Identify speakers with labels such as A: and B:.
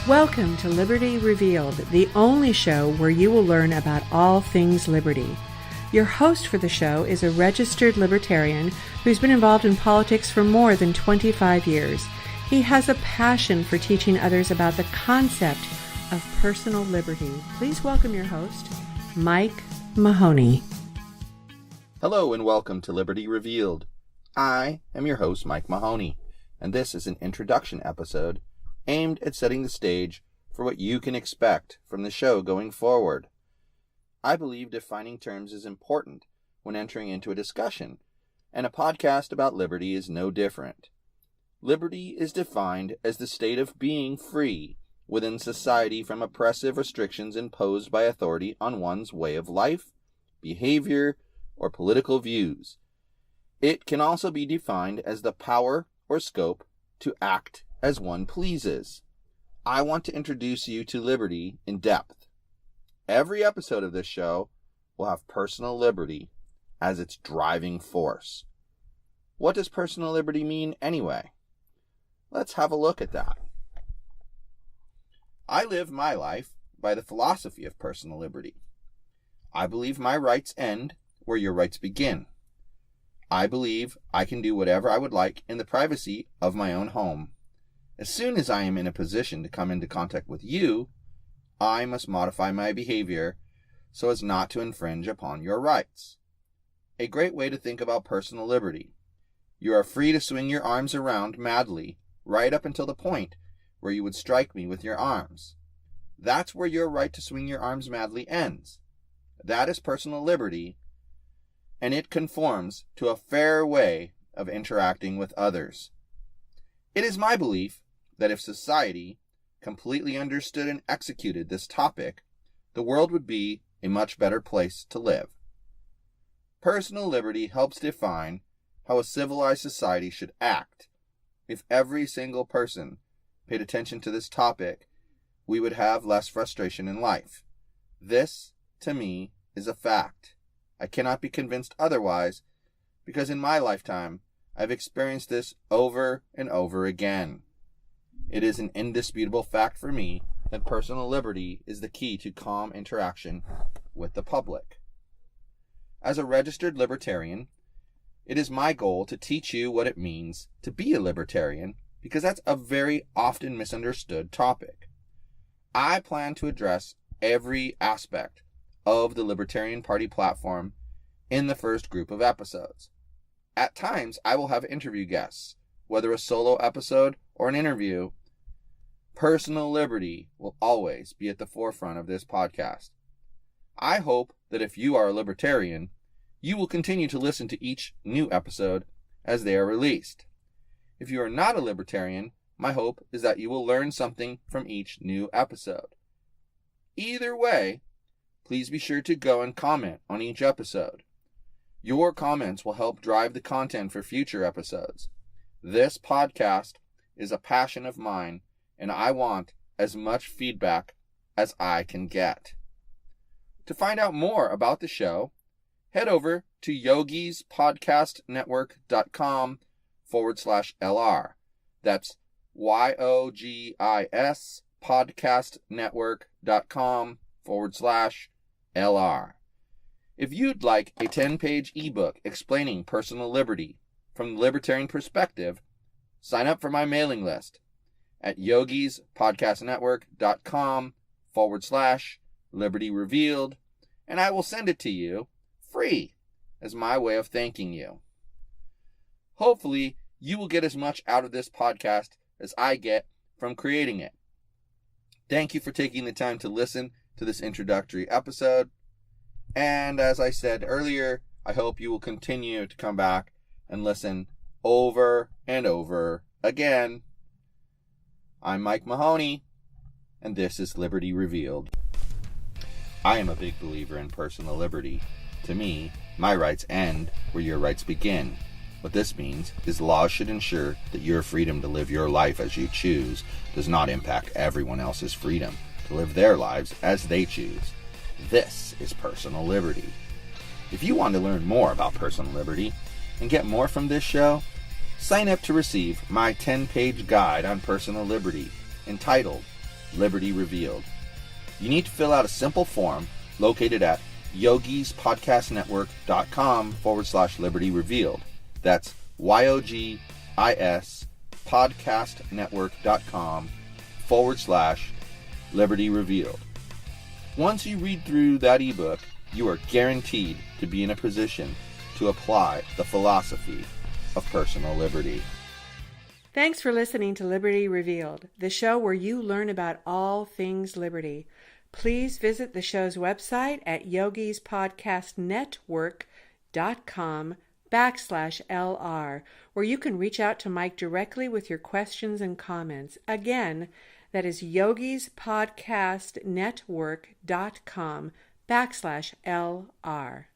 A: Welcome to Liberty Revealed, the only show where you will learn about all things liberty. Your host for the show is a registered libertarian who's been involved in politics for more than 25 years. He has a passion for teaching others about the concept of personal liberty. Please welcome your host, Mike Mahony.
B: Hello and welcome to Liberty Revealed. I am your host, Mike Mahony, and this is an introduction episode aimed at setting the stage for what you can expect from the show going forward. I believe defining terms is important when entering into a discussion, and a podcast about liberty is no different. Liberty is defined as the state of being free within society from oppressive restrictions imposed by authority on one's way of life, behavior, or political views. It can also be defined as the power or scope to act as one pleases. I want to introduce you to liberty in depth. Every episode of this show will have personal liberty as its driving force. What does personal liberty mean anyway? Let's have a look at that. I live my life by the philosophy of personal liberty. I believe my rights end where your rights begin. I believe I can do whatever I would like in the privacy of my own home. As soon as I am in a position to come into contact with you, I must modify my behavior so as not to infringe upon your rights. A great way to think about personal liberty. You are free to swing your arms around madly right up until the point where you would strike me with your arms. That's where your right to swing your arms madly ends. That is personal liberty, and it conforms to a fair way of interacting with others. It is my belief that if society completely understood and executed this topic, the world would be a much better place to live. Personal liberty helps define how a civilized society should act. If every single person paid attention to this topic, we would have less frustration in life. This, to me, is a fact. I cannot be convinced otherwise, because in my lifetime, I've experienced this over and over again. It is an indisputable fact for me that personal liberty is the key to calm interaction with the public. As a registered libertarian, it is my goal to teach you what it means to be a libertarian, because that's a very often misunderstood topic. I plan to address every aspect of the Libertarian Party platform in the first group of episodes. At times, I will have interview guests, whether a solo episode or an interview. Personal liberty will always be at the forefront of this podcast. I hope that if you are a libertarian, you will continue to listen to each new episode as they are released. If you are not a libertarian, my hope is that you will learn something from each new episode. Either way, please be sure to go and comment on each episode. Your comments will help drive the content for future episodes. This podcast is a passion of mine, and I want as much feedback as I can get. To find out more about the show, head over to yogispodcastnetwork.com/LR. That's YOGIS podcastnetwork.com/LR. If you'd like a 10-page ebook explaining personal liberty from the libertarian perspective, sign up for my mailing list at yogispodcastnetwork.com/Liberty Revealed, and I will send it to you free as my way of thanking you. Hopefully, you will get as much out of this podcast as I get from creating it. Thank you for taking the time to listen to this introductory episode. And as I said earlier, I hope you will continue to come back and listen over and over again. I'm Mike Mahony, and this is Liberty Revealed. I am a big believer in personal liberty. To me, my rights end where your rights begin. What this means is laws should ensure that your freedom to live your life as you choose does not impact everyone else's freedom to live their lives as they choose. This is personal liberty. If you want to learn more about personal liberty and get more from this show, sign up to receive my 10-page guide on personal liberty entitled Liberty Revealed. You need to fill out a simple form located at yogispodcastnetwork.com/Liberty Revealed. That's YOGIS podcastnetwork.com/Liberty Revealed. Once you read through that ebook, you are guaranteed to be in a position to apply the philosophy of personal liberty.
A: Thanks for listening to Liberty Revealed, the show where you learn about all things liberty. Please visit the show's website at yogispodcastnetwork.com/LR, where you can reach out to Mike directly with your questions and comments. Again, that is yogispodcastnetwork.com/LR.